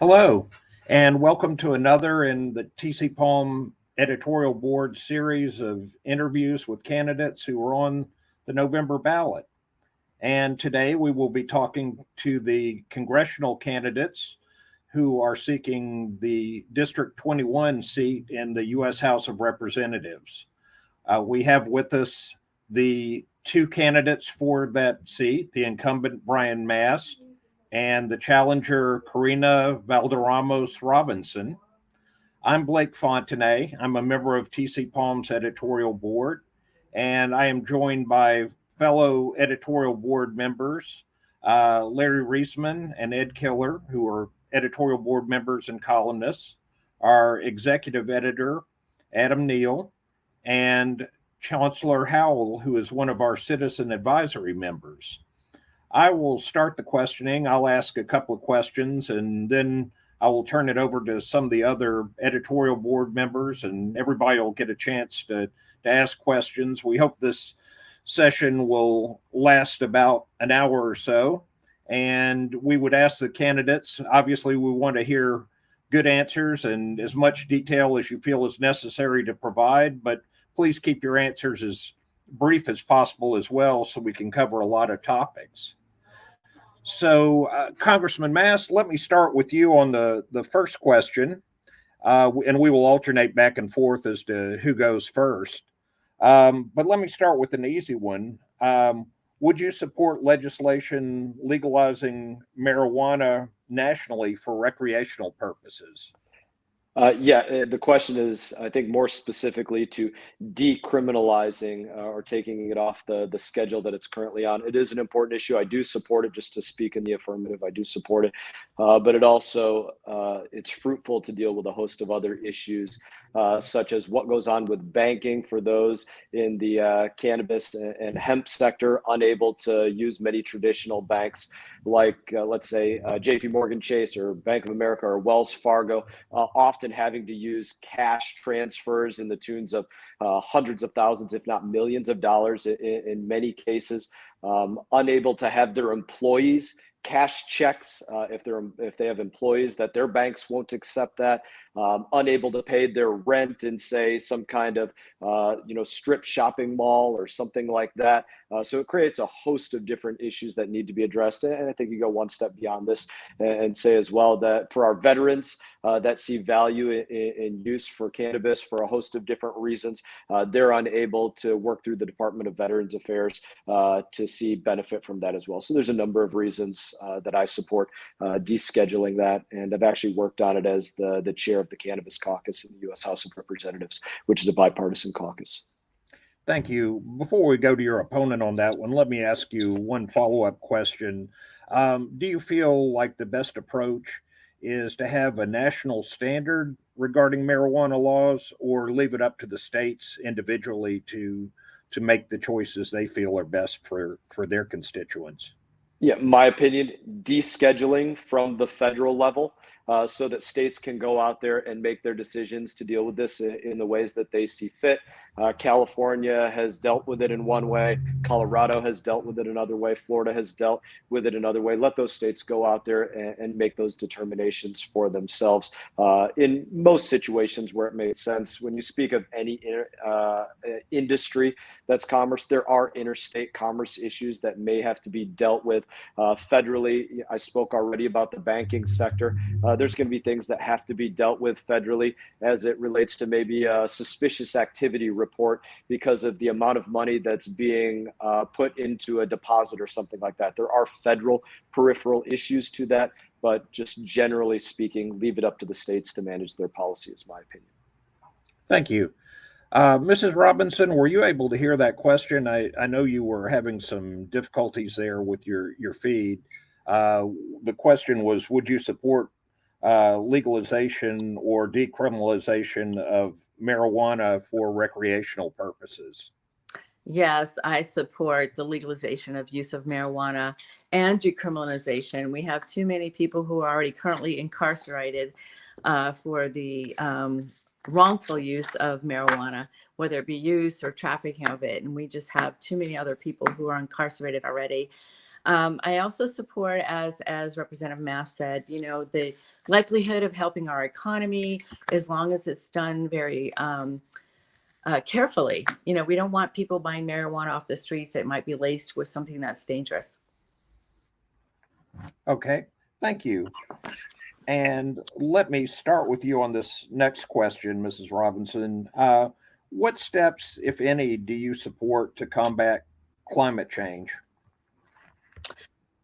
Hello, and welcome to another in the TCPalm Editorial Board series of interviews with candidates who are on the November ballot. And today we will be talking to the congressional candidates who are seeking the District 21 seat in the U.S. House of Representatives. We have with us the two candidates for that seat, the incumbent Brian Mast and the challenger Corinna Balderramos Robinson. I'm Blake Fontenay. I'm a member of TCPalm's editorial board, and I am joined by fellow editorial board members, Larry Reisman and Ed Killer, who are editorial board members and columnists, our executive editor, Adam Neal, and Chancellor Howell, who is one of our citizen advisory members. I will start the questioning. I'll ask a couple of questions, and then I will turn it over to some of the other editorial board members, and everybody will get a chance to ask questions. We hope this session will last about an hour or so, and we would ask the candidates, obviously we want to hear good answers and as much detail as you feel is necessary to provide, but please keep your answers as brief as possible as well so we can cover a lot of topics. So, Congressman Mast, let me start with you on the first question, and we will alternate back and forth as to who goes first. But let me start with an easy one. Would you support legislation legalizing marijuana nationally for recreational purposes? The question is, I think, more specifically to decriminalizing or taking it off the schedule that it's currently on. It is an important issue. I do support it, just to speak in the affirmative. I do support it, but it also it's fruitful to deal with a host of other issues, such as what goes on with banking for those in the cannabis and hemp sector, unable to use many traditional banks like, let's say, JP Morgan Chase or Bank of America or Wells Fargo, often having to use cash transfers in the tunes of hundreds of thousands, if not millions of dollars in many cases, unable to have their employees cash checks if they have employees, that their banks won't accept that, unable to pay their rent in, say, some kind of strip shopping mall or something like that. So it creates a host of different issues that need to be addressed. And I think you go one step beyond this and say as well that for our veterans that see value in use for cannabis for a host of different reasons, they're unable to work through the Department of Veterans Affairs to see benefit from that as well. So there's a number of reasons that I support descheduling that, and I've actually worked on it as the chair of the Cannabis Caucus in the U.S. House of Representatives, which is a bipartisan caucus. Thank you. Before we go to your opponent on that one, let me ask you one follow-up question. Do you feel like the best approach is to have a national standard regarding marijuana laws, or leave it up to the states individually to make the choices they feel are best for their constituents? Yeah, my opinion, descheduling from the federal level so that states can go out there and make their decisions to deal with this in the ways that they see fit. California has dealt with it in one way. Colorado has dealt with it another way. Florida has dealt with it another way. Let those states go out there and make those determinations for themselves. In most situations where it makes sense, when you speak of any industry that's commerce, there are interstate commerce issues that may have to be dealt with federally. I spoke already about the banking sector. There's going to be things that have to be dealt with federally as it relates to maybe a suspicious activity report because of the amount of money that's being put into a deposit or something like that. There are federal peripheral issues to that, but just generally speaking, leave it up to the states to manage their policy, is my opinion. Thank you. Mrs. Robinson, were you able to hear that question? I know you were having some difficulties there with your feed. The question was, would you support legalization or decriminalization of marijuana for recreational purposes? Yes, I support the legalization of use of marijuana and decriminalization. We have too many people who are already currently incarcerated for the wrongful use of marijuana, whether it be use or trafficking of it. And we just have too many other people who are incarcerated already. I also support, as Representative Mast said, the likelihood of helping our economy, as long as it's done very carefully. We don't want people buying marijuana off the streets that might be laced with something that's dangerous. Okay, thank you. And let me start with you on this next question, Mrs. Robinson. What steps, if any, do you support to combat climate change?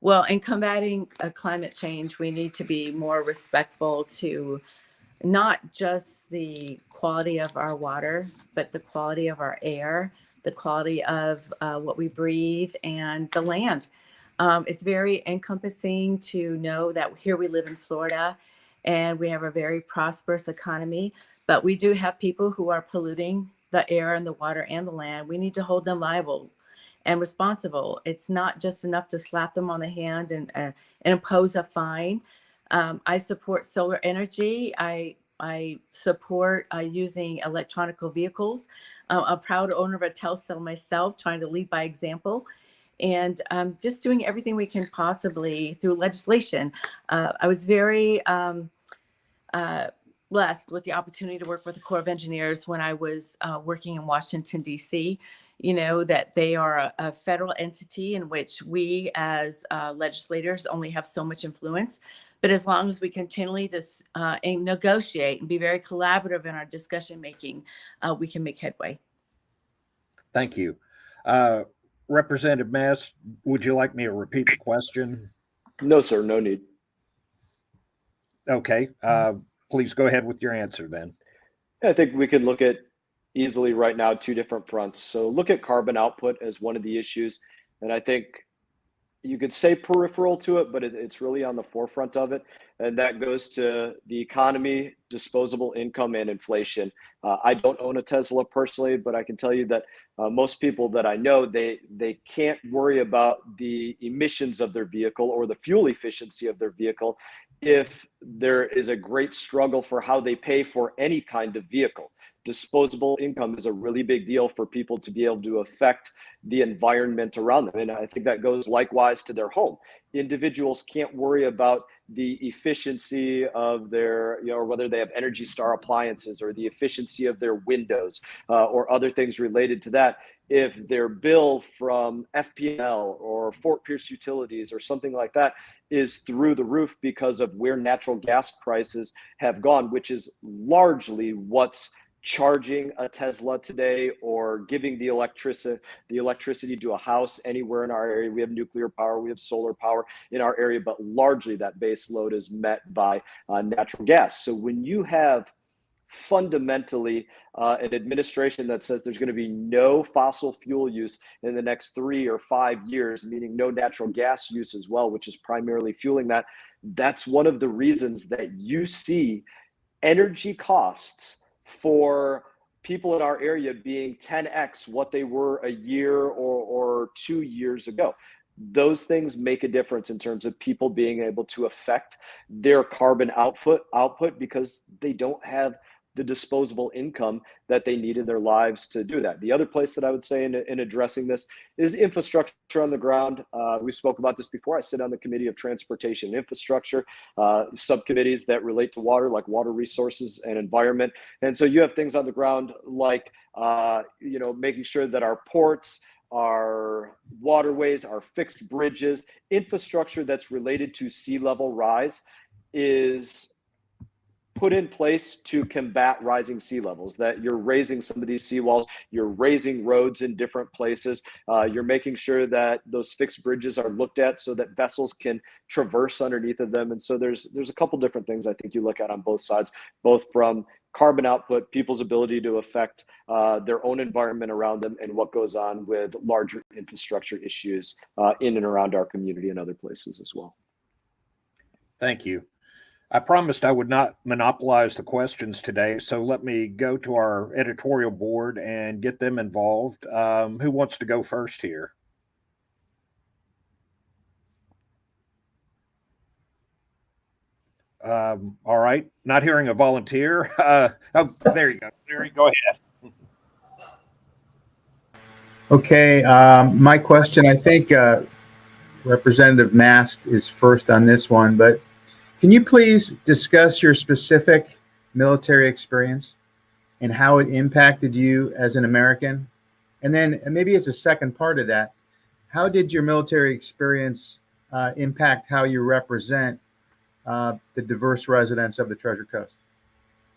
Well, in combating climate change, we need to be more respectful to not just the quality of our water, but the quality of our air, the quality of what we breathe, and the land. It's very encompassing to know that here we live in Florida and we have a very prosperous economy, but we do have people who are polluting the air and the water and the land. We need to hold them liable and responsible. It's not just enough to slap them on the hand and impose a fine. I support solar energy. I support using electronic vehicles. I'm a proud owner of a Tesla myself, trying to lead by example, and just doing everything we can possibly through legislation. I was very blessed with the opportunity to work with the Corps of Engineers when I was working in Washington, D.C. That they are a federal entity in which we as legislators only have so much influence. But as long as we continually just negotiate and be very collaborative in our discussion making, we can make headway. Thank you. Representative Mast, would you like me to repeat the question? No, sir, no need. Okay, please go ahead with your answer then. I think we can look at easily right now 2 different fronts. So look at carbon output as one of the issues. And I think you could say peripheral to it, but it's really on the forefront of it. And that goes to the economy, disposable income, and inflation. I don't own a Tesla personally, but I can tell you that most people that I know, they can't worry about the emissions of their vehicle or the fuel efficiency of their vehicle if there is a great struggle for how they pay for any kind of vehicle. Disposable income is a really big deal for people to be able to affect the environment around them. And I think that goes likewise to their home. Individuals can't worry about the efficiency of their, or whether they have Energy Star appliances or the efficiency of their windows or other things related to that. If their bill from FPL or Fort Pierce Utilities or something like that is through the roof because of where natural gas prices have gone, which is largely what's charging a Tesla today or giving the electricity to a house anywhere in our area. We have nuclear power, we have solar power in our area, but largely that base load is met by natural gas. So when you have fundamentally an administration that says there's going to be no fossil fuel use in the next 3 or 5 years, meaning no natural gas use as well, which is primarily fueling that, that's one of the reasons that you see energy costs for people in our area being 10x what they were a year or 2 years ago. Those things make a difference in terms of people being able to affect their carbon output because they don't have the disposable income that they need in their lives to do that. The other place that I would say in addressing this is infrastructure on the ground. We spoke about this before. I sit on the Committee of Transportation and Infrastructure, subcommittees that relate to water, like water resources and environment. And so you have things on the ground like, making sure that our ports, our waterways, our fixed bridges, infrastructure that's related to sea level rise is put in place to combat rising sea levels, that you're raising some of these seawalls, you're raising roads in different places, you're making sure that those fixed bridges are looked at so that vessels can traverse underneath of them. And so there's a couple different things I think you look at on both sides, both from carbon output, people's ability to affect their own environment around them, and what goes on with larger infrastructure issues in and around our community and other places as well. Thank you. I promised I would not monopolize the questions today, so let me go to our editorial board and get them involved. Who wants to go first here? All right, not hearing a volunteer. Oh, there you go. Larry, go ahead. Okay, my question, I think Representative Mast is first on this one, but can you please discuss your specific military experience and how it impacted you as an American? And then maybe as a second part of that, how did your military experience impact how you represent the diverse residents of the Treasure Coast?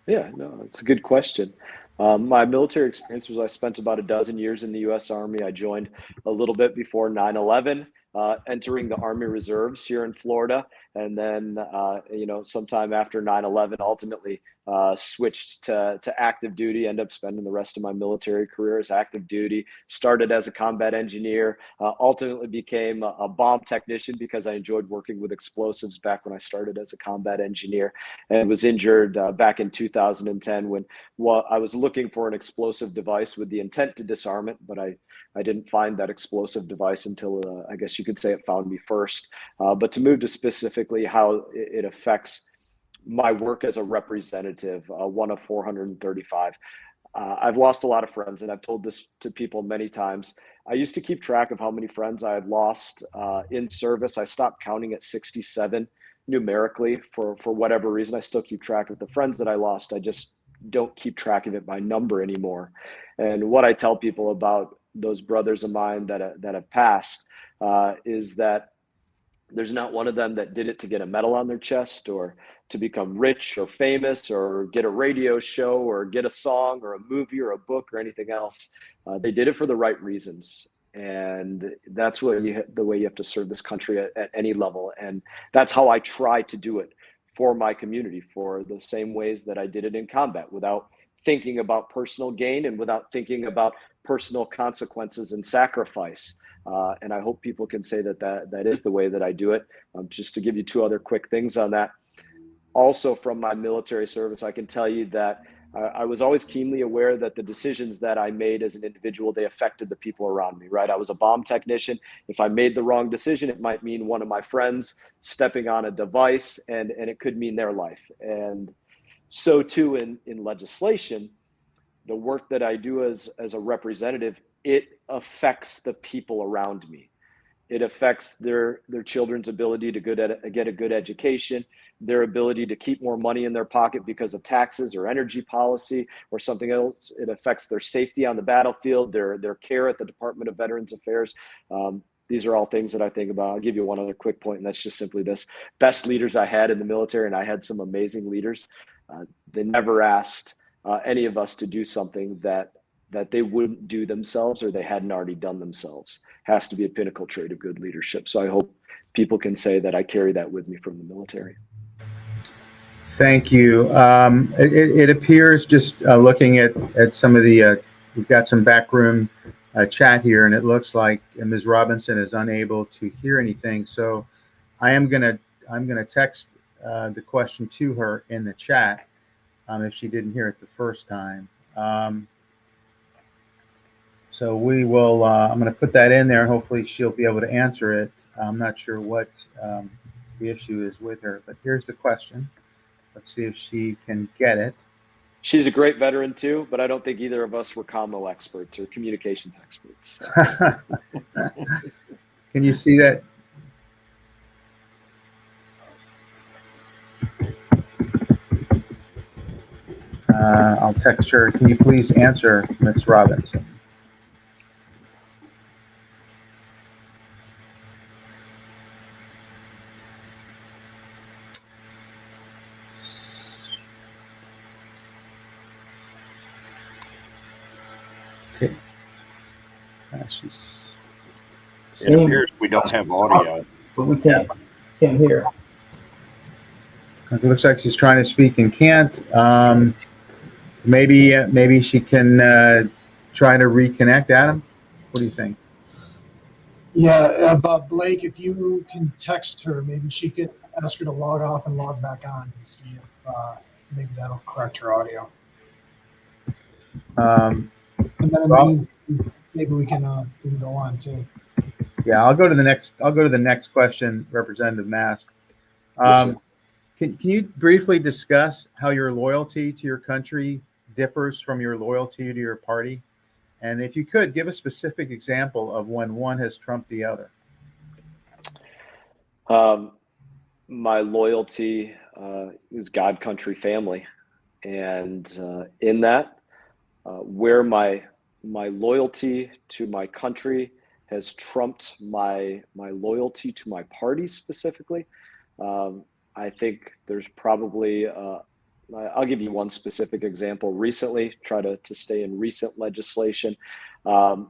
Yeah, no, it's a good question. My military experience was I spent about a dozen years in the U.S. Army. I joined a little bit before 9/11, entering the Army Reserves here in Florida, and then sometime after 9/11, ultimately switched to active duty. Ended up spending the rest of my military career as active duty. Started as a combat engineer. Ultimately became a bomb technician because I enjoyed working with explosives back when I started as a combat engineer, and was injured back in 2010 when I was looking for an explosive device with the intent to disarm it, but I didn't find that explosive device until I guess you could say it found me first. But to move to specifically how it affects my work as a representative, one of 435. I've lost a lot of friends, and I've told this to people many times. I used to keep track of how many friends I had lost in service. I stopped counting at 67 numerically for whatever reason. I still keep track of the friends that I lost. I just don't keep track of it by number anymore. And what I tell people about those brothers of mine that have passed is that there's not one of them that did it to get a medal on their chest or to become rich or famous or get a radio show or get a song or a movie or a book or anything else. They did it for the right reasons. And that's the way you have to serve this country at any level. And that's how I try to do it for my community, for the same ways that I did it in combat, without thinking about personal gain and without thinking about personal consequences and sacrifice. And I hope people can say that is the way that I do it. Just to give you two other quick things on that. Also from my military service, I can tell you that I was always keenly aware that the decisions that I made as an individual, they affected the people around me, right? I was a bomb technician. If I made the wrong decision, it might mean one of my friends stepping on a device, and it could mean their life. And so too in legislation, the work that I do as a representative, it affects the people around me. It affects their children's ability to get a good education, their ability to keep more money in their pocket because of taxes or energy policy or something else. It affects their safety on the battlefield, their care at the Department of Veterans Affairs. These are all things that I think about. I'll give you one other quick point, and that's just simply this. Best leaders I had in the military, and I had some amazing leaders, they never asked any of us to do something that they wouldn't do themselves or they hadn't already done themselves. Has to be a pinnacle trait of good leadership. So I hope people can say that I carry that with me from the military. Thank you. It appears, just looking at some of the, we've got some backroom chat here, and it looks like Ms. Robinson is unable to hear anything. So I'm gonna text the question to her in the chat if she didn't hear it the first time. So we will, I'm going to put that in there, and hopefully she'll be able to answer it. I'm not sure what the issue is with her, but here's the question. Let's see if she can get it. She's a great veteran too, but I don't think either of us were commo experts or communications experts. Can you see that? I'll text her. Can you please answer, Ms. Robinson? Okay. It appears we don't have audio, but we can't hear. It looks like she's trying to speak and can't. Maybe she can try to reconnect. Adam, what do you think? Yeah, Bob Blake, if you can text her, maybe she could ask her to log off and log back on to see if maybe that'll correct her audio. And then in the meantime, maybe we can go on too. Yeah, I'll go to the next question, Representative Mast. Yes, can you briefly discuss how your loyalty to your country differs from your loyalty to your party? And if you could, give a specific example of when one has trumped the other. My loyalty is God, country, family, and in that, where my loyalty to my country has trumped my loyalty to my party specifically. I think there's probably I'll give you one specific example. Recently, try to stay in recent legislation.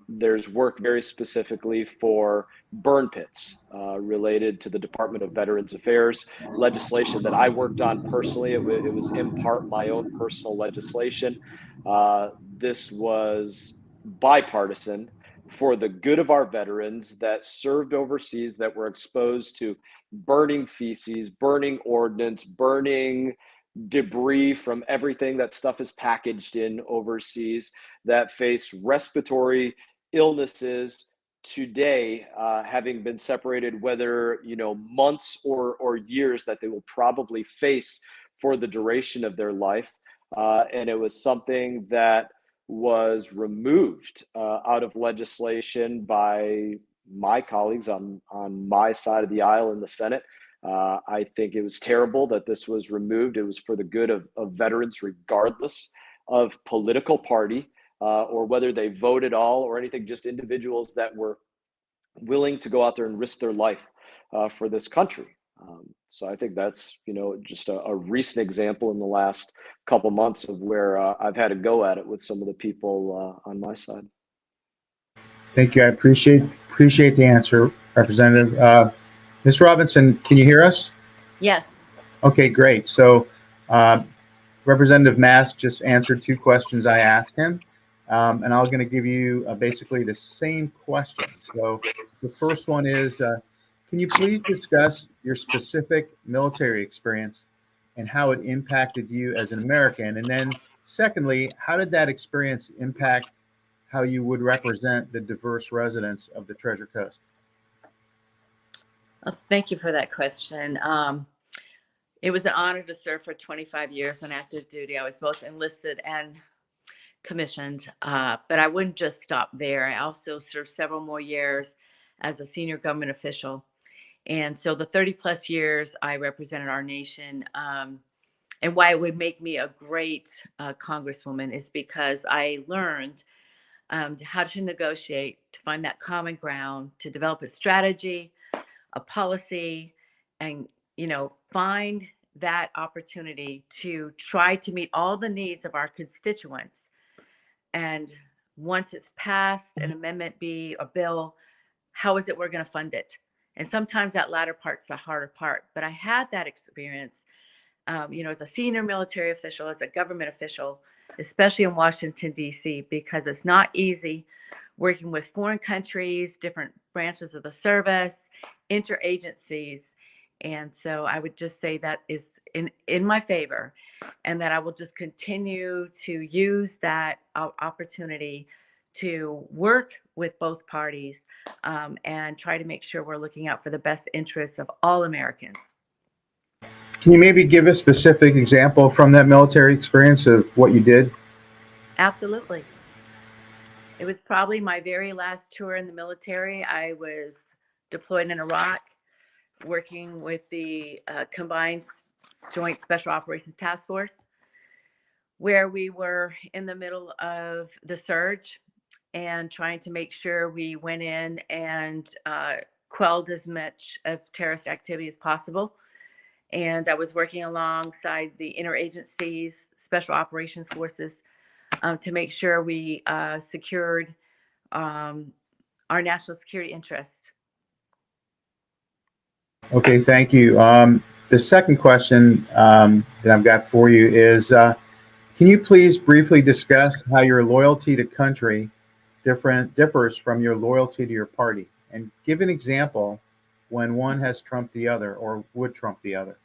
There's work very specifically for burn pits related to the Department of Veterans Affairs legislation that I worked on personally. It was in part my own personal legislation. This was bipartisan for the good of our veterans that served overseas, that were exposed to burning feces, burning ordnance, burning debris from everything that stuff is packaged in overseas, that face respiratory illnesses today, having been separated, whether months or years, that they will probably face for the duration of their life. And it was something that was removed out of legislation by my colleagues on my side of the aisle in the Senate. I think it was terrible that this was removed. It was for the good of veterans, regardless of political party or whether they vote at all or anything, just individuals that were willing to go out there and risk their life for this country. So I think that's, just a recent example in the last couple months of where I've had a go at it with some of the people on my side. Thank you. I appreciate the answer, Representative. Ms. Robinson, can you hear us? Yes. Okay, great. So Representative Mast just answered two questions I asked him. And I'm going to give you basically the same question. So the first one is, can you please discuss your specific military experience and how it impacted you as an American? And then secondly, how did that experience impact how you would represent the diverse residents of the Treasure Coast? Well, thank you for that question. It was an honor to serve for 25 years on active duty. I was both enlisted and commissioned, but I wouldn't just stop there. I also served several more years as a senior government official. And so the 30 plus years I represented our nation, and why it would make me a great congresswoman is because I learned how to negotiate, to find that common ground, to develop a strategy, a policy, and find that opportunity to try to meet all the needs of our constituents. And once it's passed, an amendment be a bill, how is it we're going to fund it? And sometimes that latter part's the harder part. But I had that experience, as a senior military official, as a government official, especially in Washington, D.C., because it's not easy working with foreign countries, different branches of the service, interagencies. And so I would just say that is in my favor, and that I will just continue to use that opportunity to work with both parties and try to make sure we're looking out for the best interests of all Americans. Can you maybe give a specific example from that military experience of what you did? Absolutely. It was probably my very last tour in the military. I was deployed in Iraq, working with the Combined Joint Special Operations Task Force, where we were in the middle of the surge and trying to make sure we went in and quelled as much of terrorist activity as possible. And I was working alongside the interagencies, special operations forces, to make sure we secured our national security interests. Okay, thank you. The second question that I've got for you is, can you please briefly discuss how your loyalty to country differs from your loyalty to your party? And give an example when one has trumped the other or would trump the other.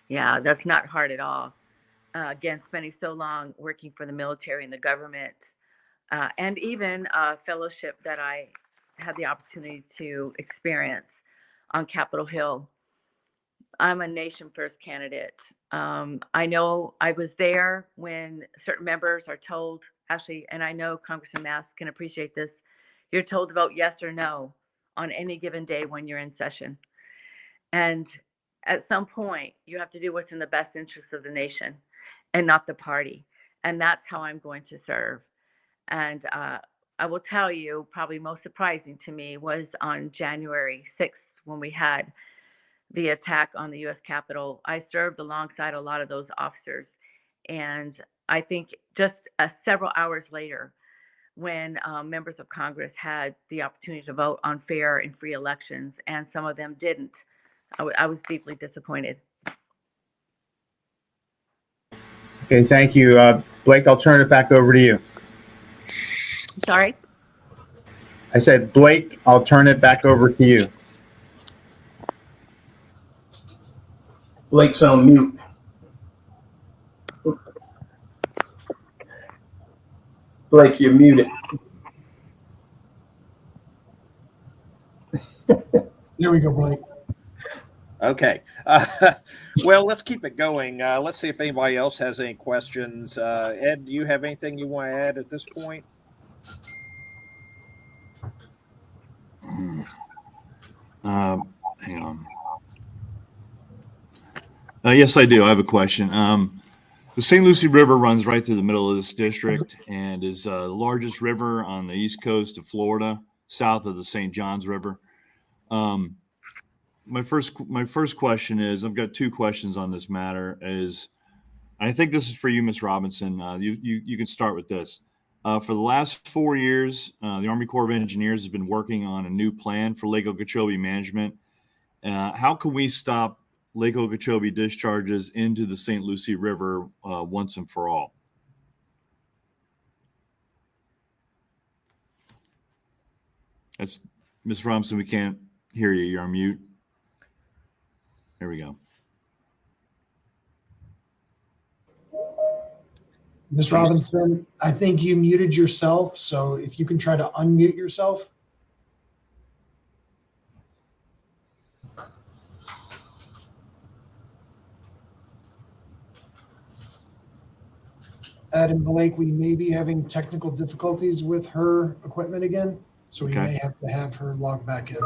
Yeah, that's not hard at all. Again, spending so long working for the military and the government, and even a fellowship that I had the opportunity to experience on Capitol Hill. I'm a nation first candidate. I know I was there when certain members are told, actually, and I know Congressman Mast can appreciate this, you're told to vote yes or no on any given day when you're in session. And at some point, you have to do what's in the best interest of the nation and not the party. And that's how I'm going to serve. And I will tell you, probably most surprising to me was on January 6th when we had the attack on the US Capitol. I served alongside a lot of those officers. And I think just several hours later, when members of Congress had the opportunity to vote on fair and free elections, and some of them didn't, I was deeply disappointed. Okay, thank you. Blake, I'll turn it back over to you. I'm sorry? I said, Blake, I'll turn it back over to you. Blake's on mute. Blake, you're muted. There we go, Blake. Okay. Well, let's keep it going. Let's see if anybody else has any questions. Ed, do you have anything you want to add at this point? Hang on. Yes, I do. I have a question. The St. Lucie River runs right through the middle of this district and is the largest river on the east coast of Florida, south of the St. Johns River. My first question is, I've got two questions on this matter. I think this is for you, Ms. Robinson. You can start with this. For the last 4 years, the Army Corps of Engineers has been working on a new plan for Lake Okeechobee management. How can we stop Lake Okeechobee discharges into the St. Lucie River once and for all? That's Ms. Robinson. We can't hear you. You're on mute. There we go. Ms. Robinson, I think you muted yourself, so if you can try to unmute yourself. Ed and Blake, we may be having technical difficulties with her equipment again, so we may have to have her log back in.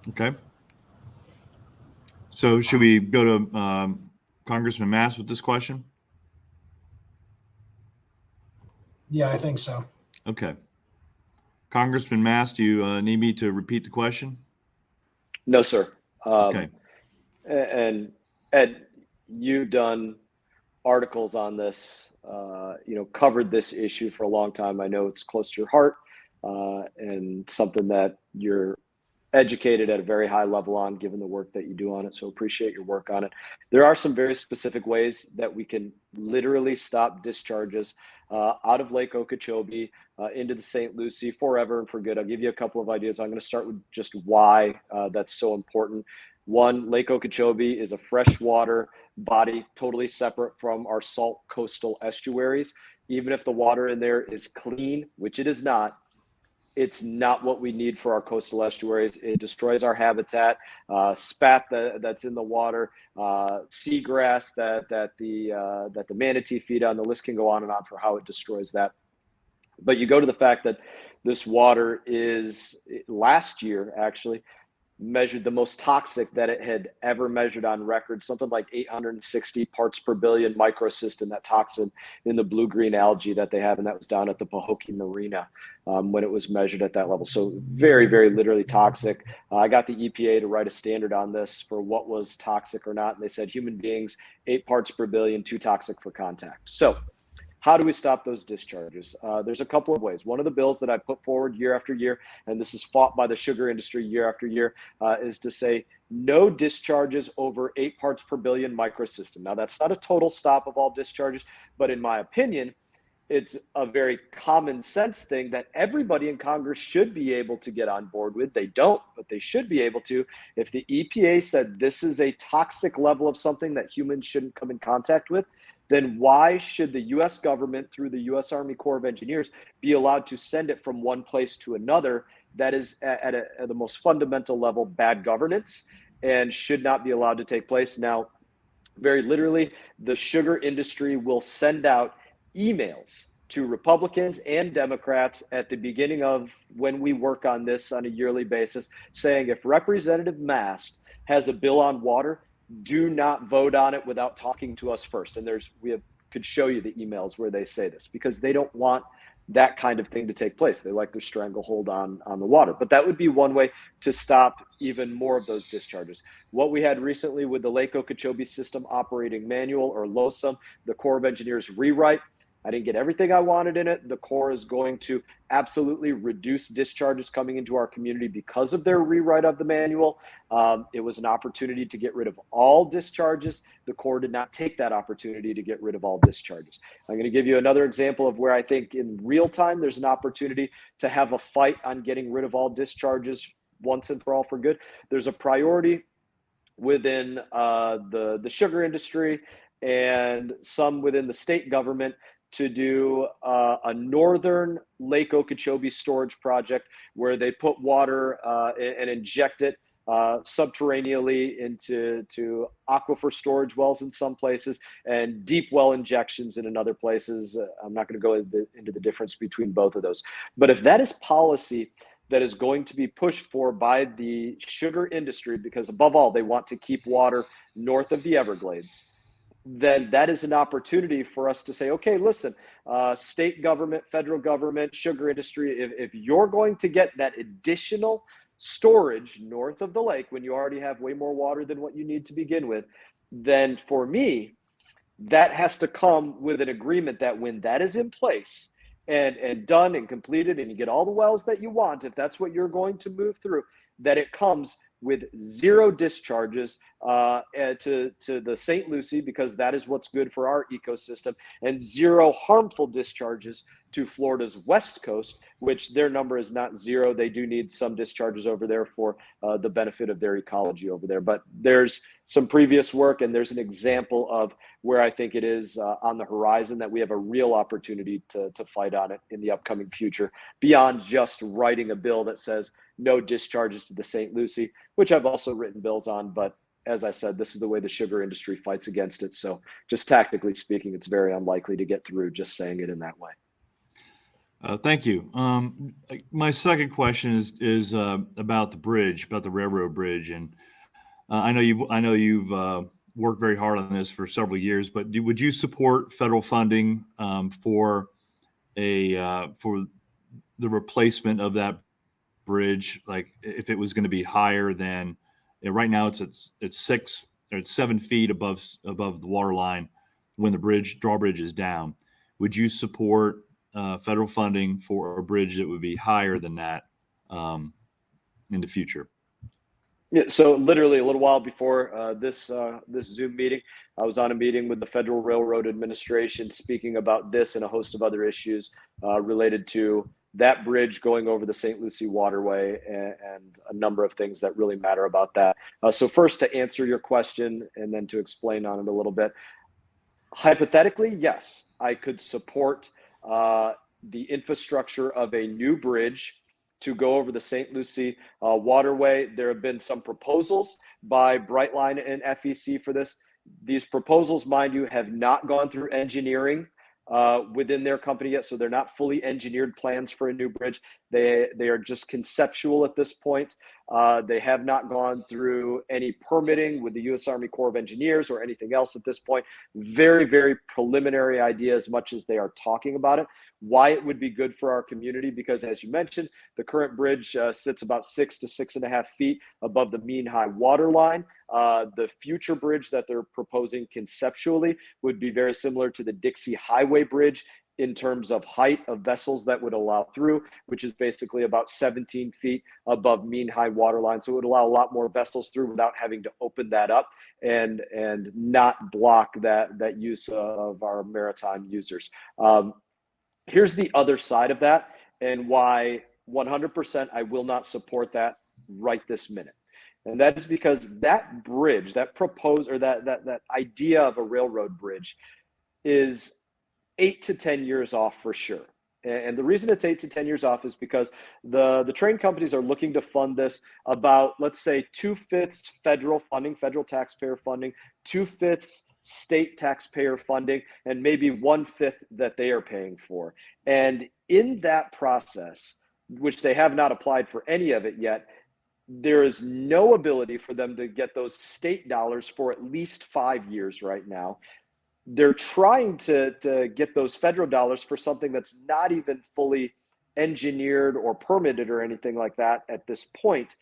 Okay. So should we go to Congressman Mast with this question? Yeah, I think so. Okay. Congressman Mast, do you need me to repeat the question? No, sir. Okay. And Ed, you've done articles on this, covered this issue for a long time. I know it's close to your heart and something that you're educated at a very high level on, given the work that you do on it. So appreciate your work on it. There are some very specific ways that we can literally stop discharges out of Lake Okeechobee into the St. Lucie forever and for good. I'll give you a couple of ideas. I'm going to start with just why that's so important. One, Lake Okeechobee is a freshwater body, totally separate from our salt coastal estuaries. Even if the water in there is clean, which it is not, it's not what we need for our coastal estuaries. It destroys our habitat, spat that's in the water, seagrass that the manatee feed on. The list can go on and on for how it destroys that. But you go to the fact that this water is, last year actually, measured the most toxic that it had ever measured on record, something like 860 parts per billion microcystin, that toxin in the blue-green algae that they have, and that was down at the Pahokee Marina when it was measured at that level. So very, very literally toxic. I got the EPA to write a standard on this for what was toxic or not, and they said human beings, 8 parts per billion, too toxic for contact. So how do we stop those discharges? There's a couple of ways. One of the bills that I put forward year after year, and this is fought by the sugar industry year after year, is to say no discharges over 8 parts per billion microsystem. Now, that's not a total stop of all discharges, but in my opinion, it's a very common sense thing that everybody in Congress should be able to get on board with. They don't, but they should be able to. If the EPA said this is a toxic level of something that humans shouldn't come in contact with, then why should the U.S. government, through the U.S. Army Corps of Engineers, be allowed to send it from one place to another? That is, at the most fundamental level, bad governance and should not be allowed to take place. Now, very literally, the sugar industry will send out emails to Republicans and Democrats at the beginning of when we work on this on a yearly basis, saying if Representative Mast has a bill on water, do not vote on it without talking to us first. And could show you the emails where they say this, because they don't want that kind of thing to take place. They like their stranglehold on the water. But that would be one way to stop even more of those discharges. What we had recently with the Lake Okeechobee System Operating Manual, or LOSOM, the Corps of Engineers rewrite, I didn't get everything I wanted in it. The Corps is going to absolutely reduce discharges coming into our community because of their rewrite of the manual. It was an opportunity to get rid of all discharges. The Corps did not take that opportunity to get rid of all discharges. I'm going to give you another example of where I think in real time there's an opportunity to have a fight on getting rid of all discharges once and for all for good. There's a priority within the sugar industry and some within the state government to do a northern Lake Okeechobee storage project where they put water and inject it subterraneously into aquifer storage wells in some places and deep well injections in other places. I'm not going to go into the difference between both of those. But if that is policy that is going to be pushed for by the sugar industry, because above all, they want to keep water north of the Everglades, then that is an opportunity for us to say, okay, listen, state government, federal government, sugar industry, if you're going to get that additional storage north of the lake when you already have way more water than what you need to begin with, then for me, that has to come with an agreement that when that is in place and done and completed and you get all the wells that you want, if that's what you're going to move through, that it comes with zero discharges to the St. Lucie, because that is what's good for our ecosystem, and zero harmful discharges to Florida's west coast, which their number is not zero. They do need some discharges over there for the benefit of their ecology over there. But there's some previous work, and there's an example of where I think it is on the horizon that we have a real opportunity to fight on it in the upcoming future, beyond just writing a bill that says no discharges to the St. Lucie, which I've also written bills on. But as I said, this is the way the sugar industry fights against it. So just tactically speaking, it's very unlikely to get through just saying it in that way. Thank you. My second question is about the bridge, about the railroad bridge, and I know you've worked very hard on this for several years. But would you support federal funding for the replacement of that bridge? Like if it was going to be higher than right now, it's 6 or 7 feet above the water line when the drawbridge is down. Would you support federal funding for a bridge that would be higher than that in the future? Yeah, so literally a little while before this Zoom meeting, I was on a meeting with the Federal Railroad Administration speaking about this and a host of other issues related to that bridge going over the St. Lucie waterway and a number of things that really matter about that. So first, to answer your question and then to explain on it a little bit, hypothetically, yes, I could support the infrastructure of a new bridge to go over the St. Lucie waterway. There have been some proposals by Brightline and FEC for this. These proposals, mind you, have not gone through engineering within their company yet, so they're not fully engineered plans for a new bridge. They are just conceptual at this point. They have not gone through any permitting with the U.S. Army Corps of Engineers or anything else at this point. Very, very preliminary idea as much as they are talking about it. Why it would be good for our community, because as you mentioned, the current bridge sits about 6 to 6.5 feet above the mean high water line. The future bridge that they're proposing conceptually would be very similar to the Dixie Highway Bridge in terms of height of vessels that would allow through, which is basically about 17 feet above mean high water line. So it would allow a lot more vessels through without having to open that up and not block that use of our maritime users. Here's the other side of that, and why 100% I will not support that right this minute. And that is because that bridge, that idea of a railroad bridge is 8 to 10 years off for sure. And the reason it's 8 to 10 years off is because the train companies are looking to fund this about, let's say, 2/5 federal funding, federal taxpayer funding, 2/5 state taxpayer funding, and maybe 1/5 that they are paying for. And in that process, which they have not applied for any of it yet, there is no ability for them to get those state dollars for at least 5 years right now. They're trying to get those federal dollars for something that's not even fully engineered or permitted or anything like that at this point.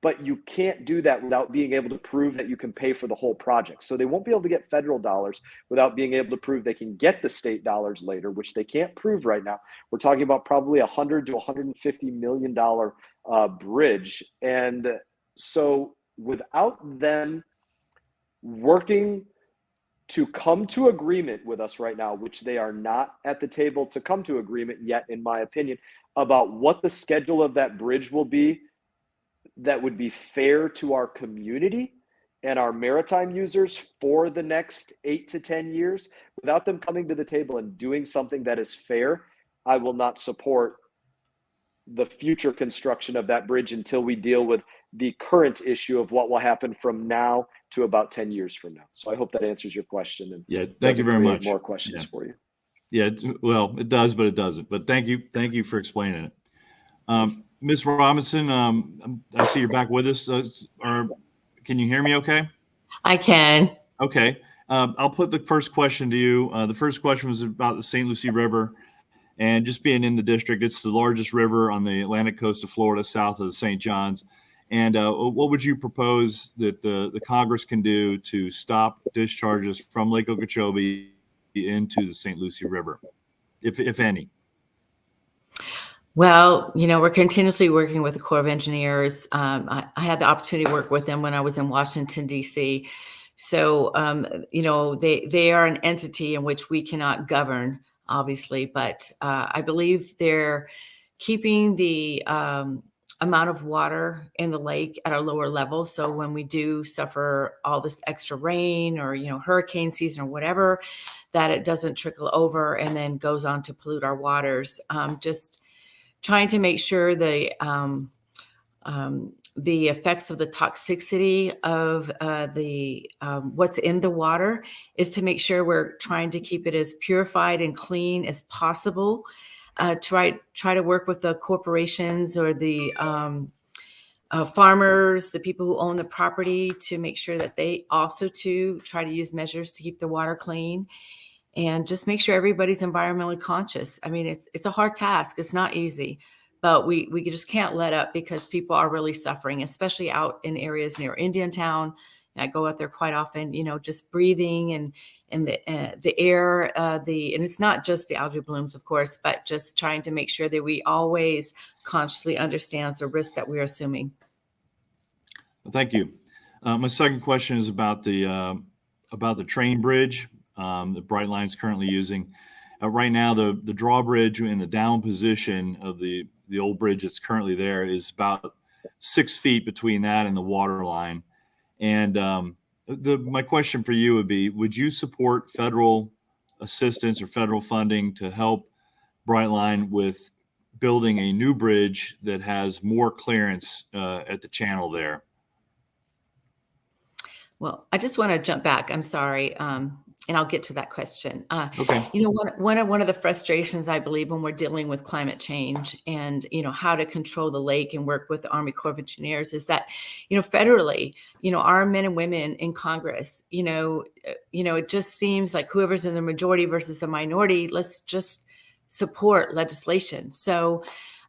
But you can't do that without being able to prove that you can pay for the whole project. So they won't be able to get federal dollars without being able to prove they can get the state dollars later, which they can't prove right now. We're talking about probably $100 to $150 million bridge. And so without them working to come to agreement with us right now, which they are not at the table to come to agreement yet, in my opinion, about what the schedule of that bridge will be, that would be fair to our community and our maritime users for the next 8 to 10 years, without them coming to the table and doing something that is fair, I will not support the future construction of that bridge until we deal with the current issue of what will happen from now to about 10 years from now. So I hope that answers your question. And Yeah, thank you very much. More questions for you. Yeah, well, it does, but it doesn't. But thank you for explaining it. Ms. Robinson, I see you're back with us. Or can you hear me okay? I can. Okay. I'll put the first question to you. The first question was about the St. Lucie River. And just being in the district, it's the largest river on the Atlantic coast of Florida, south of the St. Johns. And what would you propose that the Congress can do to stop discharges from Lake Okeechobee into the St. Lucie River, if any? Well, we're continuously working with the Corps of Engineers. I had the opportunity to work with them when I was in Washington, D.C. So, they are an entity in which we cannot govern, obviously, but I believe they're keeping the amount of water in the lake at a lower level. So when we do suffer all this extra rain or, hurricane season or whatever, that it doesn't trickle over and then goes on to pollute our waters. Just trying to make sure the effects of the toxicity of what's in the water is to make sure we're trying to keep it as purified and clean as possible. Try to work with the corporations or the farmers, the people who own the property, to make sure that they also too try to use measures to keep the water clean, and just make sure everybody's environmentally conscious. I mean, it's a hard task. It's not easy, but we just can't let up, because people are really suffering, especially out in areas near Indiantown. I go out there quite often, just breathing and the air, and it's not just the algae blooms, of course, but just trying to make sure that we always consciously understand the risk that we're assuming. Thank you. My second question is about the train bridge that Brightline is currently using. Right now, the drawbridge in the down position of the old bridge that's currently there is about 6 feet between that and the water line. And my question for you would be, would you support federal assistance or federal funding to help Brightline with building a new bridge that has more clearance at the channel there? Well, I just want to jump back. I'm sorry. And I'll get to that question. Okay. One of the frustrations, I believe, when we're dealing with climate change and, how to control the lake and work with the Army Corps of Engineers is that, federally, our men and women in Congress, it just seems like whoever's in the majority versus the minority, let's just support legislation. So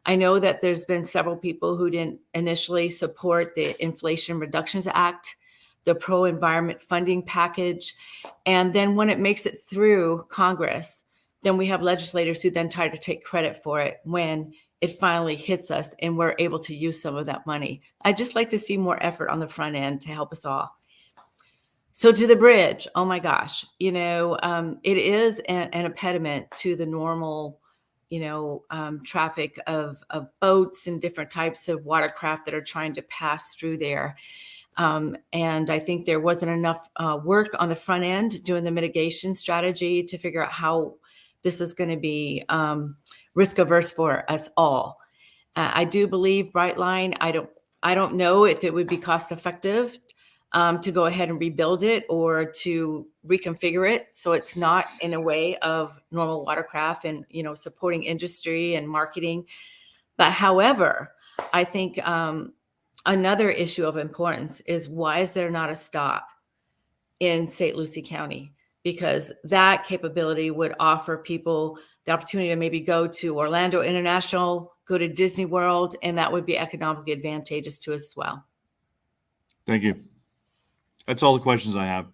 I know that there's been several people who didn't initially support the Inflation Reductions Act, the pro-environment funding package. And then when it makes it through Congress, then we have legislators who then try to take credit for it when it finally hits us and we're able to use some of that money. I'd just like to see more effort on the front end to help us all. So to the bridge, oh my gosh, it is an impediment to the normal, traffic of boats and different types of watercraft that are trying to pass through there. And I think there wasn't enough work on the front end doing the mitigation strategy to figure out how this is going to be risk averse for us all. I do believe Brightline. I don't know if it would be cost effective to go ahead and rebuild it or to reconfigure it so it's not in a way of normal watercraft and, you know, supporting industry and marketing. But however, I think another issue of importance is, why is there not a stop in St. Lucie County? Because that capability would offer people the opportunity to maybe go to Orlando International, go to Disney World, and that would be economically advantageous to us as well. Thank you. That's all the questions I have.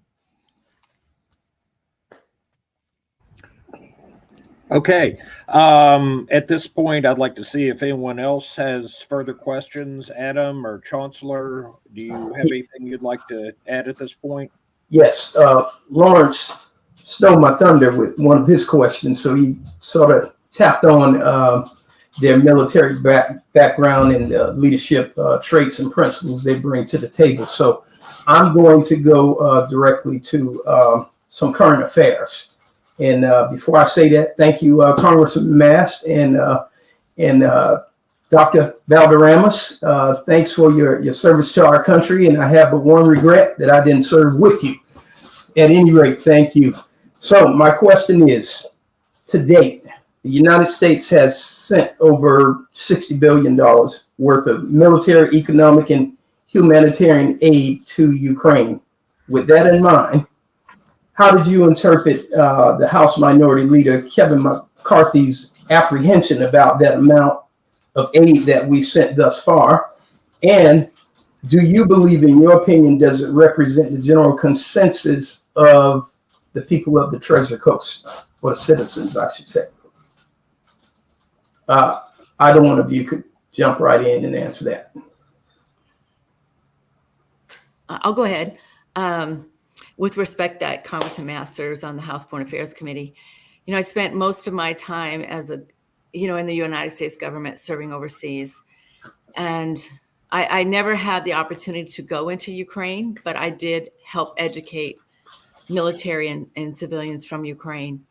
Okay. At this point, I'd like to see if anyone else has further questions. Adam or Chancellor, do you have anything you'd like to add at this point? Yes, Lawrence stole my thunder with one of his questions, so he sort of tapped on their military background and leadership traits and principles they bring to the table. So I'm going to go directly to some current affairs. And before I say that, thank you, Congressman Mast and Dr. Balderramos. Thanks for your service to our country. And I have but one regret, that I didn't serve with you. At any rate, thank you. So my question is, to date, the United States has sent over $60 billion worth of military, economic, and humanitarian aid to Ukraine. With that in mind, how did you interpret the House Minority Leader Kevin McCarthy's apprehension about that amount of aid that we've sent thus far? And do you believe, in your opinion, does it represent the general consensus of the people of the Treasure Coast, or the citizens, I should say? Either one of you could jump right in and answer that. I'll go ahead. With respect that Congressman Mast serves on the House Foreign Affairs Committee, you know, I spent most of my time as a, you know, in the United States government serving overseas. And I never had the opportunity to go into Ukraine, but I did help educate military and civilians from Ukraine.